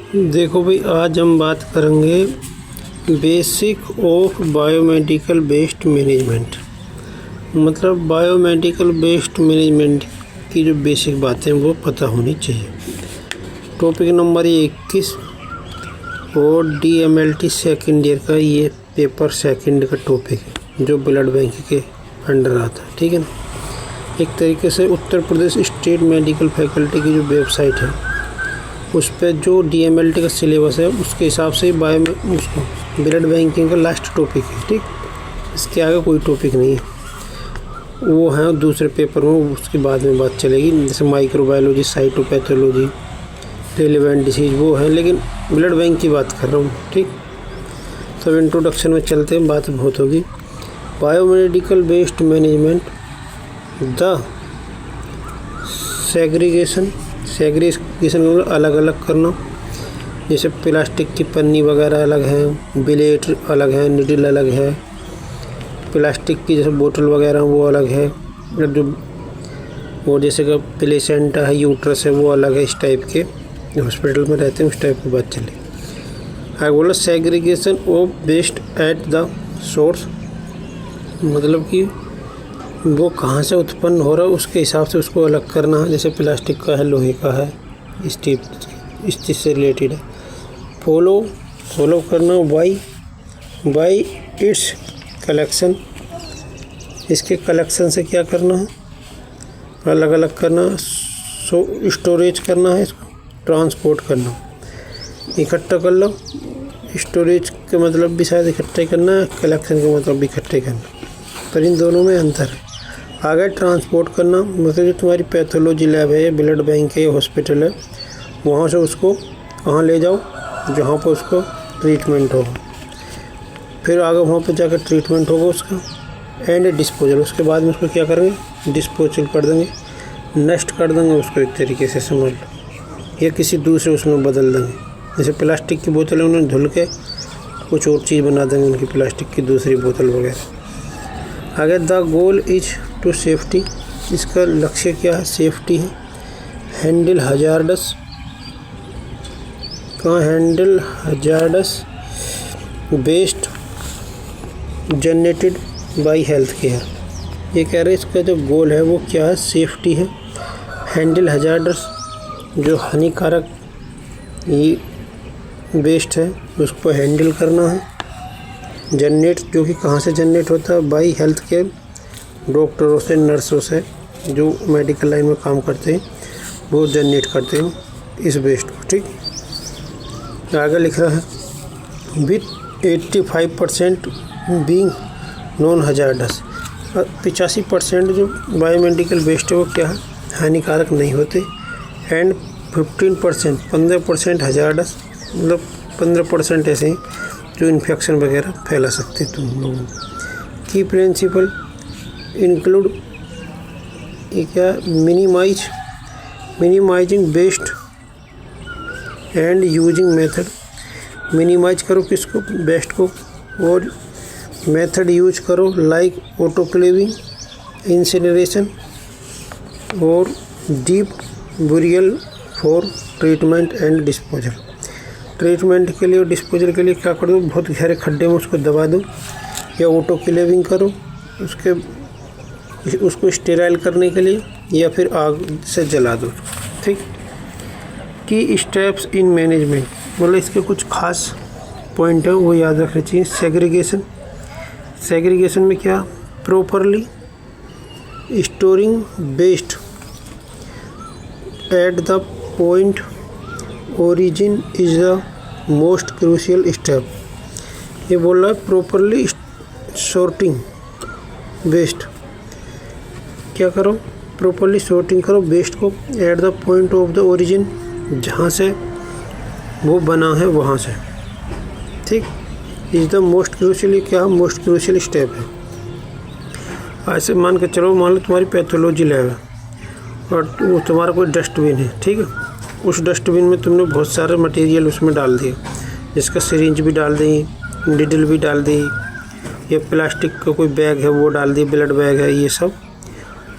देखो भाई, आज हम बात करेंगे basic of biomedical waste management. मतलब बायोमेडिकल वेस्ट मैनेजमेंट की जो बेसिक बातें वो पता होनी चाहिए। टॉपिक नंबर 21 और DMLT सेकेंड ईयर का ये पेपर सेकेंड का टॉपिक है जो ब्लड बैंक के अंडर आता है। ठीक है ना। एक तरीके से Uttar Pradesh state medical faculty की जो वेबसाइट है उस पर जो DMLT का सिलेबस है उसके हिसाब से उसको ब्लड बैंकिंग का लास्ट टॉपिक है। ठीक, इसके आगे कोई टॉपिक नहीं है, वो है दूसरे पेपर में, उसके बाद में बात चलेगी। जैसे माइक्रोबायोलॉजी, साइटोपैथोलॉजी, रेलेवेंट डिसीज वो है, लेकिन ब्लड बैंक की बात कर रहा हूँ। ठीक, तो इंट्रोडक्शन में चलते हैं, बात बहुत होगी। Biomedical waste management, the segregation अलग अलग करना। जैसे प्लास्टिक की पन्नी वगैरह अलग है, ब्लेड अलग है, निडल अलग है, प्लास्टिक की जैसे बोतल वगैरह वो अलग है, जो वो जैसे कि प्लेसेंटा है, यूट्रस है, वो अलग है। इस टाइप के हॉस्पिटल में रहते हैं उस टाइप की बात चली। आगे बोला segregation of waste at the source, मतलब कि वो कहाँ से उत्पन्न हो रहा है उसके हिसाब से उसको अलग करना है। जैसे प्लास्टिक का है, लोहे का है, स्टील इस चीज़ से रिलेटेड है। फॉलो करना बाई इट्स कलेक्शन, इसके कलेक्शन से क्या करना है, अलग अलग करना। स्टोरेज करना है, इसको ट्रांसपोर्ट करना। इकट्ठा कर लो, स्टोरेज का मतलब भी शायद इकट्ठा करना है, कलेक्शन का मतलब भी इकट्ठे करना, पर इन दोनों में अंतर है। आगे ट्रांसपोर्ट करना, मतलब जो तुम्हारी पैथोलॉजी लैब है, ब्लड बैंक है, हॉस्पिटल है, वहाँ से उसको कहाँ ले जाओ जहाँ पर उसको ट्रीटमेंट हो, फिर आगे वहाँ पर जाकर ट्रीटमेंट होगा उसका। एंड डिस्पोजल, उसके बाद में उसको क्या करेंगे, डिस्पोजल कर देंगे, नष्ट कर देंगे उसको एक तरीके से समझ लो, या किसी दूसरे उसमें बदल देंगे। जैसे प्लास्टिक की बोतलें उन्होंने धुल के कुछ और चीज़ बना देंगे उनकी, प्लास्टिक की दूसरी बोतल वगैरह। आगे the goal is to safety, इसका लक्ष्य क्या है, सेफ्टी है। हैंडल हजार्डस, कहाँ handle hazardous waste generated by health care. ये कह रहे हैं इसका जो गोल है वो क्या है, सेफ्टी है। हैंडल हजार्डस, जो हानिकारक ये वेस्ट है उसको हैंडल करना है। जनरेट, जो कि कहाँ से जनरेट होता है, बाई हेल्थ केयर, डॉक्टरों से, नर्सों से, जो मेडिकल लाइन में काम करते हैं वो जनरेट करते हैं इस वेस्ट को। ठीक, आगे लिख रहा है विथ 85% बीइंग नॉन हजार्डस, 85% जो बायोमेडिकल वेस्ट है वो क्या है, हानिकारक नहीं होते। एंड 15% हजार्डस, मतलब 15% ऐसे हैं जो इन्फेक्शन वगैरह फैला सकते तुम लोगों। की प्रिंसिपल इंक्लूड ये क्या, minimizing waste and using method. Minimize करो किसको, वेस्ट को, और मेथड यूज करो लाइक ऑटोक्लेविंग, इंसिनरेशन और deep burial for treatment and disposal. Treatment के लिए और डिस्पोजल के लिए क्या कर दो, बहुत गहरे खड्डे में उसको दबा दो, या ऑटोक्लेविंग करो उसको स्टेराइल करने के लिए, या फिर आग से जला दो। ठीक, की स्टेप्स इन मैनेजमेंट, मतलब इसके कुछ खास पॉइंट है वो याद रखने चाहिए। सेग्रीगेशन में क्या, properly storing waste at the point origin is the most crucial step. ये बोल रहा है प्रॉपरली सॉर्टिंग वेस्ट, क्या करो, प्रॉपरली सॉर्टिंग करो वेस्ट को at the point of the origin, जहाँ से वो बना है वहाँ से। ठीक, इज द मोस्ट क्रूशियल, क्या मोस्ट क्रूशियल स्टेप है। ऐसे मान के चलो, मान लो तुम्हारी पैथोलॉजी लैब है और वो तुम्हारा कोई डस्टबिन है। ठीक है, उस डस्टबिन में तुमने बहुत सारे मटेरियल उसमें डाल दिए, जिसका सिरिंज भी डाल दी, निडल भी डाल दी, या प्लास्टिक का कोई बैग है वो डाल दिए, ब्लड बैग है, ये सब।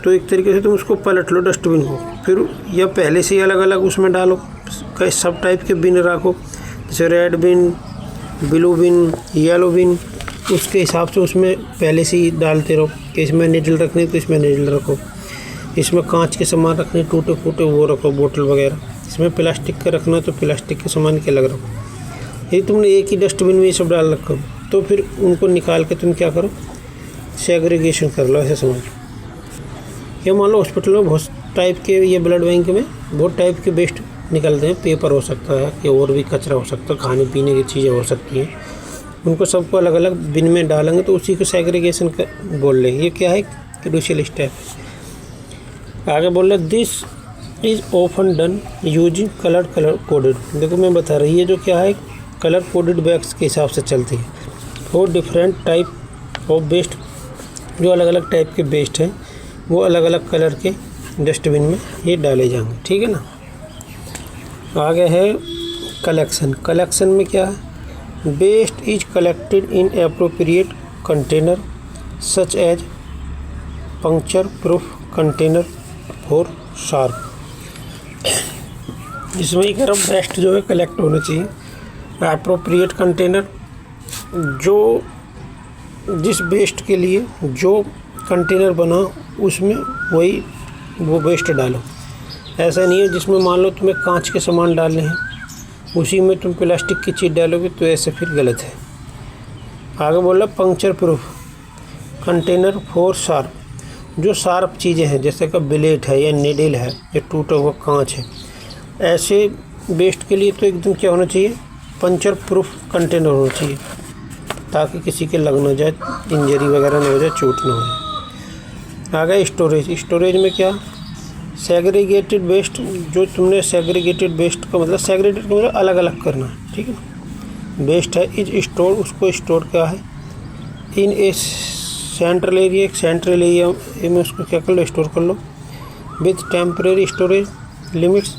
तो एक तरीके से तुम उसको पलट लो डस्टबिन को, फिर या पहले से ही अलग अलग उसमें डालो कई सब टाइप के बिन रखो, जैसे रेड बिन, ब्लू बिन, येलो बिन, उसके हिसाब से उसमें पहले से ही डालते रहो कि इसमें नीडल रखनी तो इसमें नीडल रखो, इसमें कांच के सामान रखने टूटे फूटे वो रखो बोतल वगैरह, इसमें प्लास्टिक का रखना तो प्लास्टिक के सामान के अलग रखो। ये तुमने एक ही डस्टबिन में ये सब डाल रखो तो फिर उनको निकाल के तुम क्या करो, सेग्रीगेशन कर लो। ऐसे समझ ये मान लो हॉस्पिटल में बहुत टाइप के, ये ब्लड बैंक में बहुत टाइप के वेस्ट निकलते हैं, पेपर हो सकता है कि और भी कचरा हो सकता है, खाने पीने की चीज़ें हो सकती हैं, उनको सबको अलग अलग बिन में डालेंगे तो उसी को सेग्रीगेशन का बोल रहे हैं। ये क्या है, क्रूशियल स्टेप। आगे बोल रहे this is often done using colour coded. देखो मैं बता रही है जो क्या है कलर कोडेड बैग्स के हिसाब से चलती है। वो डिफरेंट टाइप ऑफ वेस्ट, जो अलग अलग टाइप के वेस्ट हैं वो अलग अलग कलर के डस्टबिन में ये डाले जाएंगे, ठीक है ना। आगे है कलेक्शन। कलेक्शन में क्या है, waste is collected in appropriate container such as puncture proof container for sharp. इसमें एक तरफ वेस्ट जो है कलेक्ट होना चाहिए एप्रोप्रिएट कंटेनर, जो जिस वेस्ट के लिए जो कंटेनर बना उसमें वही वो वेस्ट डालो। ऐसा नहीं है जिसमें मान लो तुम्हें कांच के सामान डालने हैं उसी में तुम प्लास्टिक की चीज़ डालोगे तो ऐसे फिर गलत है। आगे बोला puncture proof container for sharp, जो शार्प चीज़ें हैं जैसे कि ब्लेड है या नीडल है या टूटा हुआ कांच है, ऐसे वेस्ट के लिए तो एकदम क्या होना चाहिए, पंक्चर प्रूफ कंटेनर होना चाहिए ताकि किसी के लग ना जाए, इंजरी वगैरह ना हो जाए, चोट ना हो जाए। आगे स्टोरेज। स्टोरेज में क्या, सेग्रीगेटेड वेस्ट, जो तुमने सेग्रीगेटेड वेस्ट का मतलब सेग्रीगेटेड का मतलब अलग अलग करना है, ठीक है। वेस्ट है इज स्टोर, उसको स्टोर क्या है इन ए सेंट्रल एरिया, एक सेंट्रल एरिया में उसको क्या कर लो, स्टोर कर लो विथ टेम्परेरी स्टोरेज लिमिट्स,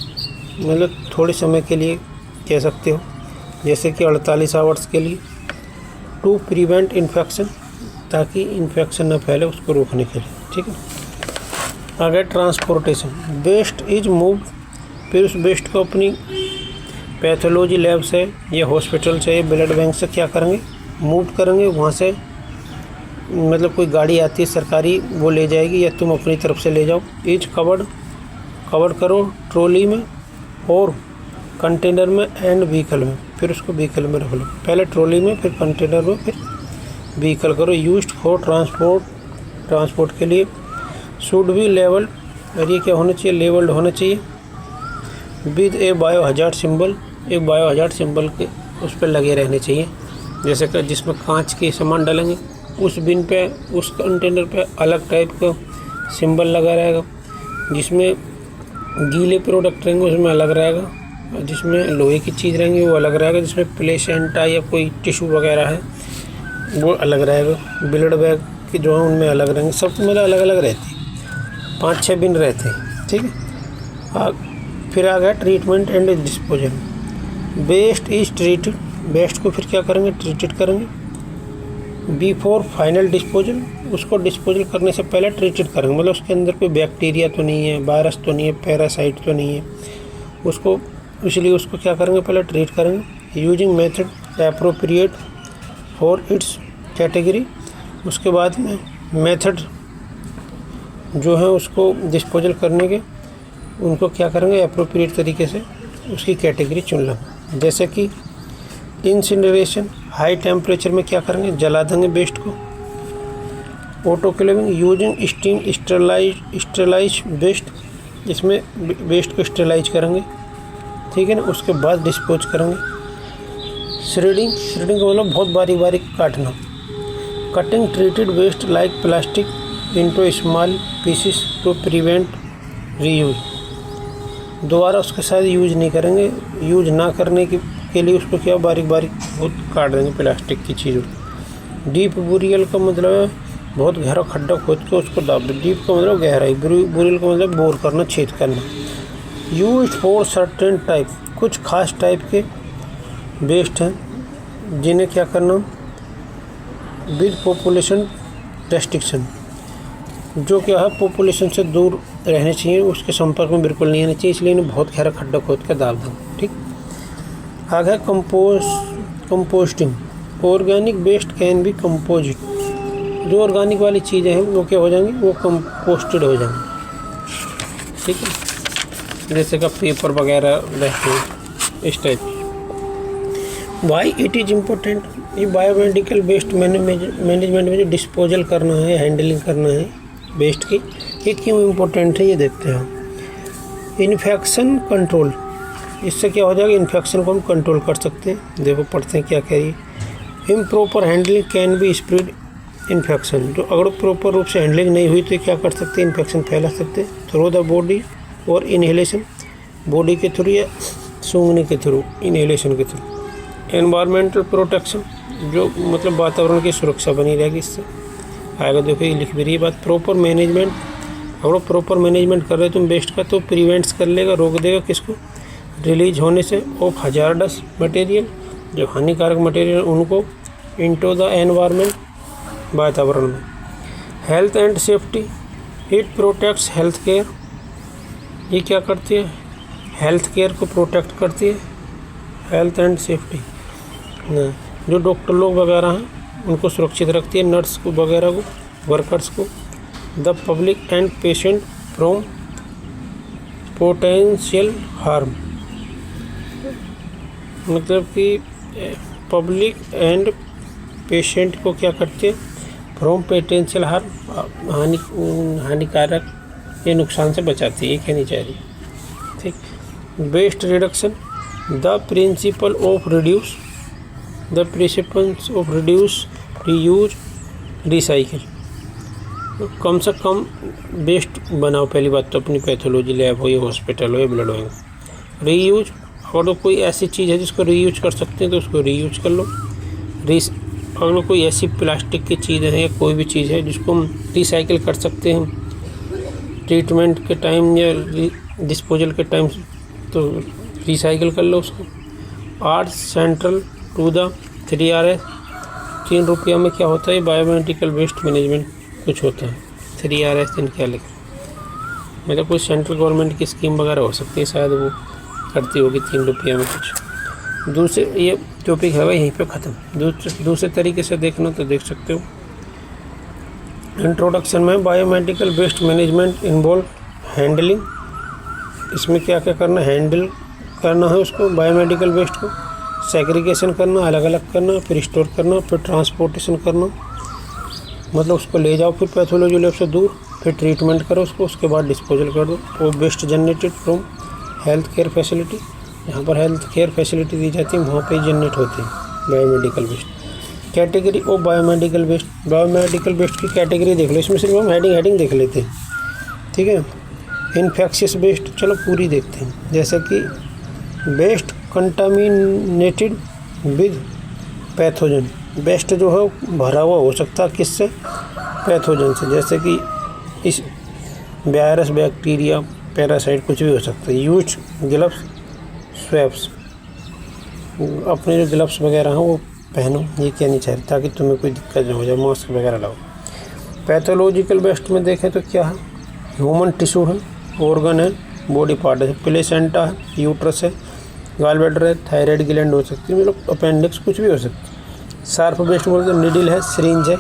मतलब थोड़े समय के लिए कह सकते हो जैसे कि 48 आवर्स के लिए, टू प्रिवेंट इन्फेक्शन, ताकि इन्फेक्शन न फैले उसको रोकने के लिए, ठीक है। आगे ट्रांसपोर्टेशन। वेस्ट इज मूव, फिर उस वेस्ट को अपनी पैथोलॉजी लैब से या हॉस्पिटल से या ब्लड बैंक से क्या करेंगे, मूव करेंगे वहाँ से, मतलब कोई गाड़ी आती है सरकारी वो ले जाएगी या तुम अपनी तरफ से ले जाओ। इज कवर्ड करो ट्रॉली में और कंटेनर में एंड व्हीकल में, फिर उसको व्हीकल में रख लो, पहले ट्रॉली में फिर कंटेनर में फिर व्हीकल करो। यूज्ड फॉर ट्रांसपोर्ट के लिए शुड बी लेवल, और ये क्या होना चाहिए, लेवल्ड होना चाहिए with A bio hazard symbol, एक बायो हजार्ड सिंबल के उस पर लगे रहने चाहिए। जैसे कि जिसमें कांच के सामान डालेंगे उस बिन पे, उस कंटेनर पे अलग टाइप का सिंबल लगा रहेगा, जिसमें गीले प्रोडक्ट रहेंगे उसमें अलग रहेगा, और जिसमें लोहे की चीज़ रहेंगी वो अलग रहेगा, जिसमें प्लेसेंटा या कोई टिश्यू वगैरह है वो अलग रहेगा, ब्लड बैग के जो हैं उनमें अलग रहेंगे, सब मतलब अलग अलग रहती है, 5-6 बिन रहते हैं, ठीक है। फिर आ गया treatment and disposal. Waste is treated, waste को फिर क्या करेंगे, ट्रीटेड करेंगे बिफोर फाइनल डिस्पोजल, उसको डिस्पोजल करने से पहले ट्रीटेड करेंगे, मतलब उसके अंदर कोई बैक्टीरिया तो नहीं है, वायरस तो नहीं है, पैरासाइट तो नहीं है, उसको इसलिए उसको क्या करेंगे, पहले ट्रीट करेंगे using method appropriate for its category. उसके बाद में मेथड जो है उसको डिस्पोजल करने के उनको क्या करेंगे, एप्रोप्रिएट तरीके से उसकी कैटेगरी चुन लेंगे। जैसे कि इंसिनरेशन, हाई टेम्परेचर में क्या करेंगे, जला देंगे वेस्ट को। Autoclaving using steam sterilize waste, इसमें वेस्ट को स्टेरलाइज करेंगे, ठीक है ना, उसके बाद डिस्पोज करेंगे। श्रेडिंग का मतलब बहुत बारीक बारीक काटना। Cutting treated waste like plastic into small pieces to prevent reuse, दोबारा उसके साथ यूज नहीं करेंगे, यूज ना करने के लिए उसको क्या बारीक बारीक बहुत काट देंगे प्लास्टिक की चीज़ों। डीप बुरियल का मतलब है बहुत गहरा खड्डा खोद के उसको दाब दो, डीप का मतलब गहराई, बुरियल का मतलब बोर करना, छेद करना। यूज फॉर सर्टेन टाइप, कुछ खास टाइप के वेस्ट हैं जिन्हें क्या करना, विद पॉपुलेशन रेस्ट्रिक्शन, जो क्या है पॉपुलेशन से दूर रहने चाहिए, उसके संपर्क में बिल्कुल नहीं आना चाहिए, इसलिए इन्हें बहुत गहरा खड्डा खोद कर दाब दो। ठीक, आगे है composting. Organic waste can be composite. जो ऑर्गेनिक वाली चीज़ें हैं वो क्या हो जाएंगी, वो कंपोस्टेड हो जाएंगी। ठीक है, जैसे का पेपर वगैरह रहते हैं इस type. Why it is important, ये बायोमेडिकल वेस्ट मैनेजमेंट में जो डिस्पोजल करना है, हैंडलिंग करना है वेस्ट की, ये क्यों इम्पोर्टेंट है ये देखते हैं। इन्फेक्शन कंट्रोल, इससे क्या हो जाएगा, इन्फेक्शन को हम कंट्रोल कर सकते हैं। देखो पढ़ते हैं क्या कह रही है। Improper handling can be spread infection. जो अगर प्रॉपर रूप से हैंडलिंग नहीं हुई तो क्या कर सकते हैं, इन्फेक्शन फैला सकते हैं थ्रू द बॉडी और इनहेलेशन, बॉडी के थ्रू या सूंघने के थ्रू, इनहेलेशन के थ्रू। एनवायरमेंटल प्रोटेक्शन, जो मतलब वातावरण की सुरक्षा बनी रहेगी इससे। आगे देखो ये लिख भी रही है बात। प्रॉपर मैनेजमेंट, अगर प्रॉपर मैनेजमेंट कर रहे हो तुम वेस्ट का तो प्रिवेंट्स कर लेगा, रोक देगा किसको, रिलीज होने से ऑफ हजार्डस मटेरियल, जो हानिकारक मटेरियल उनको इनटू द एनवायरनमेंट, वातावरण में। Health and safety, it protects health care, ये क्या करती है, हेल्थ केयर को प्रोटेक्ट करती है। हेल्थ एंड सेफ्टी, जो डॉक्टर लोग वगैरह हैं उनको सुरक्षित रखती है, नर्स को वगैरह को, वर्कर्स को। The public and patient from potential harm, मतलब कि पब्लिक एंड पेशेंट को क्या करते हैं, फ्रॉम पोटेंशियल हार्म, हानिकारक या नुकसान से बचाती है, ये कहनी चाह रही है। ठीक, waste reduction, the principle of reduce, the principles of reduce, reuse, recycle. कम से कम वेस्ट बनाओ, पहली बात तो अपनी पैथोलॉजी लैब हो या हॉस्पिटल हो या ब्लड बैंक। रीयूज, अगर कोई ऐसी चीज़ है जिसको रीयूज कर सकते हैं तो उसको रीयूज कर लो। अगर कोई ऐसी प्लास्टिक की चीज़ें हैं या कोई भी चीज़ है जिसको हम रिसाइकिल कर सकते हैं ट्रीटमेंट के टाइम या डिस्पोजल के टाइम, तो रिसाइकिल कर लो उसको। Are central to the 3RS, 3 रुपया में क्या होता है, बायोमेडिकल वेस्ट मैनेजमेंट कुछ होता है। 3RS दिन क्या लिखा, मतलब कोई सेंट्रल गवर्नमेंट की स्कीम वगैरह हो सकती है, शायद वो करती होगी 3 रुपया में कुछ। दूसरे ये टॉपिक है यहीं पे ख़त्म। दूसरे तरीके से देखना तो देख सकते हो। इंट्रोडक्शन में biomedical waste management involve handling, इसमें क्या क्या करना, हैंडल करना है उसको, बायोमेडिकल वेस्ट को सेग्रीगेशन करना, अलग अलग करना, फिर स्टोर करना, फिर ट्रांसपोर्टेशन करना, मतलब उसको ले जाओ फिर पैथोलॉजी लैब से दूर, फिर ट्रीटमेंट करो उसको, उसके बाद डिस्पोजल कर दो। और waste generated from health care facility, यहाँ पर हेल्थ केयर फैसिलिटी दी जाती है वहाँ पे जनरेट होती है biomedical waste. Category of biomedical waste, biomedical waste की कैटेगरी देख लो, इसमें सिर्फ हम हेडिंग देख लेते हैं। ठीक है, इन्फेक्शियस वेस्ट चलो पूरी देखते हैं, जैसे कि waste contaminated with pathogen, waste जो है भरा हुआ हो सकता है किससे, पैथोजन से, जैसे कि इस वायरस, बैक्टीरिया, पैरासाइट, कुछ भी हो सकता है। यूज ग्लव्स, स्वैप्स, अपने जो ग्लव्स वगैरह हैं वो पहनो, ये क्या नहीं चाहिए ताकि तुम्हें कोई दिक्कत ना हो जाए, मास्क वगैरह लगाओ। पैथोलॉजिकल वेस्ट में देखें तो क्या है, ह्यूमन टिश्यू है, ऑर्गन है, बॉडी पार्ट है, प्लेसेंटा है, यूट्रस है, गॉल ब्लैडर है, थायराइड ग्लैंड हो सकती है, मतलब अपेंडिक्स, कुछ भी हो सकता है। शार्प वेस्ट बोलते हैं, निडल है, सिरिंज है,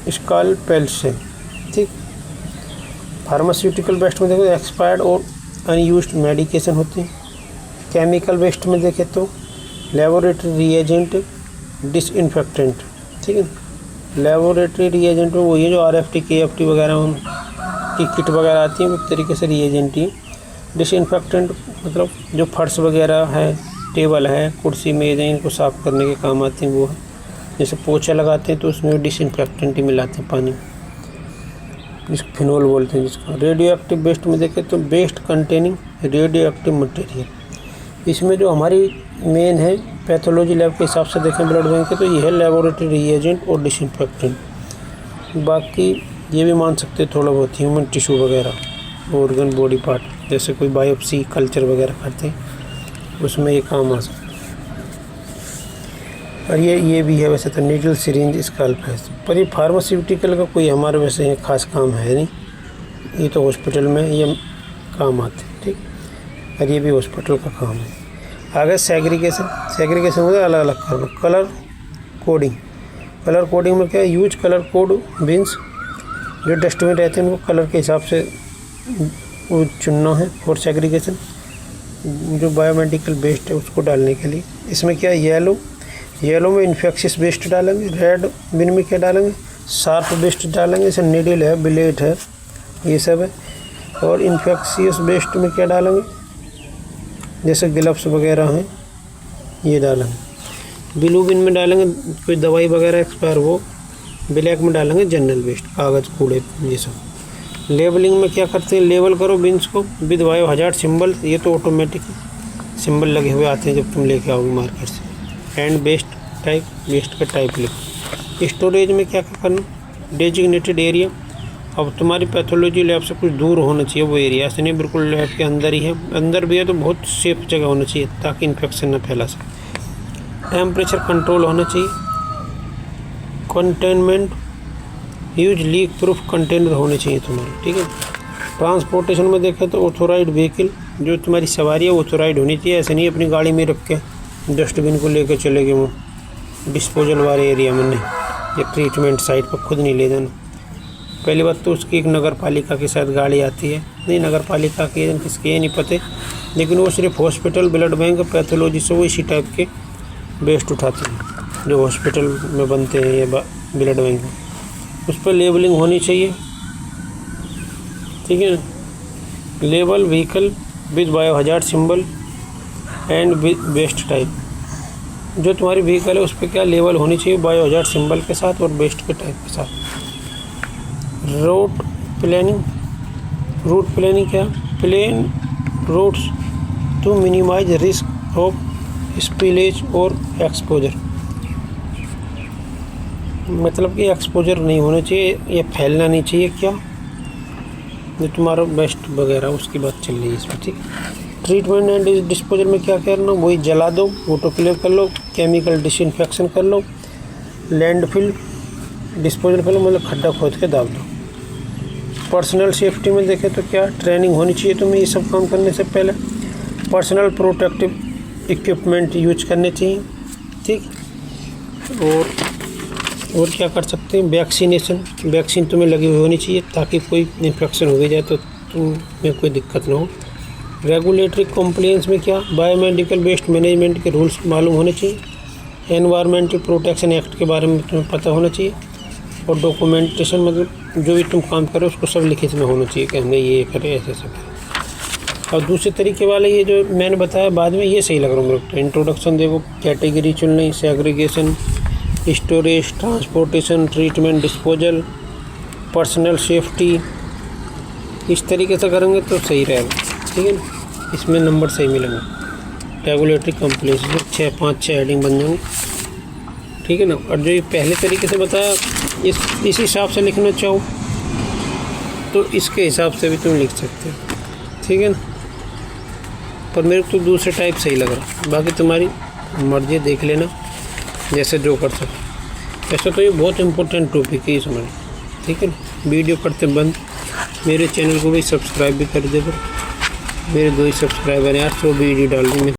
स्कालपेल्स है। ठीक, फार्मास्यूटिकल वेस्ट में देखो एक्सपायर्ड और अनयूज्ड मेडिकेशन होती है। केमिकल वेस्ट में देखें तो लेबोरेटरी रिएजेंट, डिसइंफेक्टेंट। ठीक है, लेबोरेटरी रिएजेंट में वही है जो RFT KFT वगैरह की किट वगैरह आती है, एक तरीके से रिएजेंट ही। डिसइंफेक्टेंट मतलब जो फर्श वगैरह है, टेबल है, कुर्सी मेज़ है, इनको साफ़ करने के काम आते हैं वो है। जैसे पोछा लगाते हैं तो उसमें डिसइंफेक्टेंट ही मिलाते हैं पानी में, जिसको फिनोल बोलते हैं जिसका। रेडियो एक्टिव वेस्ट में देखें तो waste containing radioactive material, इसमें जो हमारी मेन है पैथोलॉजी लैब के हिसाब से देखें ब्लड बैंक के, तो ये है लेबोरेटरी रिएजेंट और डिसइंफेक्टेंट। बाकी ये भी मान सकते हैं थोड़ा बहुत ह्यूमन टिश्यू वगैरह, ऑर्गन, बॉडी पार्ट, जैसे कोई बायोप्सी कल्चर वगैरह करते हैं उसमें ये काम आ सकता है। और ये भी है वैसे तो नीडल सिरिंज स्कैल्प है, पर ये फार्मास्यूटिकल का कोई हमारे वैसे खास काम है नहीं, ये तो हॉस्पिटल में ये काम आते हैं, ठीक। और ये भी हॉस्पिटल का काम है। आगे सेग्रीगेशन होता है अलग अलग करना। कलर कोडिंग में क्या है, यूज कलर कोड बिन्स, जो डस्टबिन रहते हैं उनको कलर के हिसाब से वो चुनना है। फॉर सेग्रीगेशन जो बायोमेडिकल वेस्ट है उसको डालने के लिए। इसमें क्या है, येलो में इन्फेक्शियस वेस्ट डालेंगे, रेड बिन में क्या डालेंगे, शार्प वेस्ट डालेंगे, जैसे नीडल है, ब्लेड है, ये सब है। और इन्फेक्शियस वेस्ट में क्या डालेंगे, जैसे ग्लव्स वगैरह हैं ये डालेंगे। ब्लू बिन में डालेंगे कोई दवाई वगैरह एक्सपायर वो। ब्लैक में डालेंगे जनरल वेस्ट, कागज़ कूड़े ये सब। लेबलिंग में क्या करते हैं, लेबल करो बिन्स को विद बायो हजार्ड सिंबल, ये तो ऑटोमेटिक सिंबल लगे हुए आते हैं जब तुम लेके आओगे मार्केट से। एंड वेस्ट का टाइप लिखो। स्टोरेज में क्या करना, डेजिग्नेटेड एरिया। अब तुम्हारी पैथोलॉजी लैब से कुछ दूर होना चाहिए वो एरिया, ऐसे नहीं बिल्कुल लैब के अंदर ही है, अंदर भी है तो बहुत सेफ जगह होना चाहिए ताकि इन्फेक्शन न फैला सके। टेम्परेचर कंट्रोल होना चाहिए। Containment, use leak proof container होने चाहिए तुम्हारे, ठीक है। ट्रांसपोर्टेशन में देखें तो ऑथोराइड व्हीकल, जो तुम्हारी सवारी है वो ऑथोराइड होनी चाहिए, ऐसे नहीं अपनी गाड़ी में रख के डस्टबिन को लेकर चले गए वो डिस्पोजल वाले एरिया में नहीं, या ट्रीटमेंट साइट पर खुद नहीं ले जाना। पहली बात तो उसकी एक नगर पालिका के साथ गाड़ी आती है, नहीं नगर पालिका की किसके ये नहीं पते, लेकिन वो सिर्फ हॉस्पिटल, ब्लड बैंक, पैथोलॉजी से वो इसी टाइप के वेस्ट उठाते हैं जो हॉस्पिटल में बनते हैं या ब्लड बैंक में। उस पर लेबलिंग होनी चाहिए, ठीक है ना। Label vehicle with biohazard symbol and waste type. जो तुम्हारी व्हीकल है उस पर क्या लेबल होनी चाहिए, बायो हजार्ड सिंबल के साथ और वेस्ट के टाइप के साथ। रूट प्लानिंग क्या, plan routes to minimize risk of spillage और एक्सपोजर। मतलब कि एक्सपोजर नहीं होना चाहिए, ये फैलना नहीं चाहिए। क्या, जो तुम्हारा वेस्ट वगैरह उसकी बात चल रही है इसमें, ठीक। ट्रीटमेंट एंड डिस्पोजल में क्या करना, वही जला दो, ऑटोक्लेव कर लो, केमिकल डिसइंफेक्शन कर लो, लैंडफिल डिस्पोजल कर लो, मतलब खड्डा खोद के डाल दो। पर्सनल सेफ्टी में देखें तो क्या, ट्रेनिंग होनी चाहिए तुम्हें ये सब काम करने से पहले। पर्सनल प्रोटेक्टिव इक्विपमेंट यूज करने चाहिए, ठीक। और क्या कर सकते हैं, वैक्सीन तुम्हें लगी हुई होनी चाहिए ताकि कोई इन्फेक्शन हो जाए तो तुम्हें कोई दिक्कत ना हो। रेगुलेटरी कॉम्प्लायंस में क्या, बायोमेडिकल वेस्ट मैनेजमेंट के रूल्स मालूम होने चाहिए। एनवायरमेंटल प्रोटेक्शन एक्ट के बारे में तुम्हें पता होना चाहिए। और डॉक्यूमेंटेशन, मतलब जो भी तुम काम करो उसको सब लिखित में होना चाहिए कि हमने ये करे ऐसे सब। और दूसरे तरीके वाले ये जो मैंने बताया बाद में ये सही लग रहा है मेरे को। इंट्रोडक्शन देखो, कैटेगरी चुननी, segregation, storage, transportation, treatment, disposal, personal safety, इस तरीके से करेंगे तो सही रहेगा, ठीक है ना। इसमें नंबर सही मिलेंगे। रेगुलेटरी कंप्लेंस 5-6 हेडिंग बन जाएंगे, ठीक है ना। और जो ये पहले तरीके से बताया इस हिसाब से लिखना चाहो तो इसके हिसाब से भी तुम लिख सकते हो, ठीक है ना। पर मेरे को तो दूसरे टाइप सही लग रहा, बाकी तुम्हारी मर्जी, देख लेना जैसे जो कर सको। ऐसा तो ये बहुत इंपॉर्टेंट टॉपिक है समझ, ठीक है ना। वीडियो करते बंद, मेरे चैनल को भी सब्सक्राइब भी कर दे। मेरे 2 ही सब्सक्राइबर हैं यार, 100 वीडियो डाल दूँगे।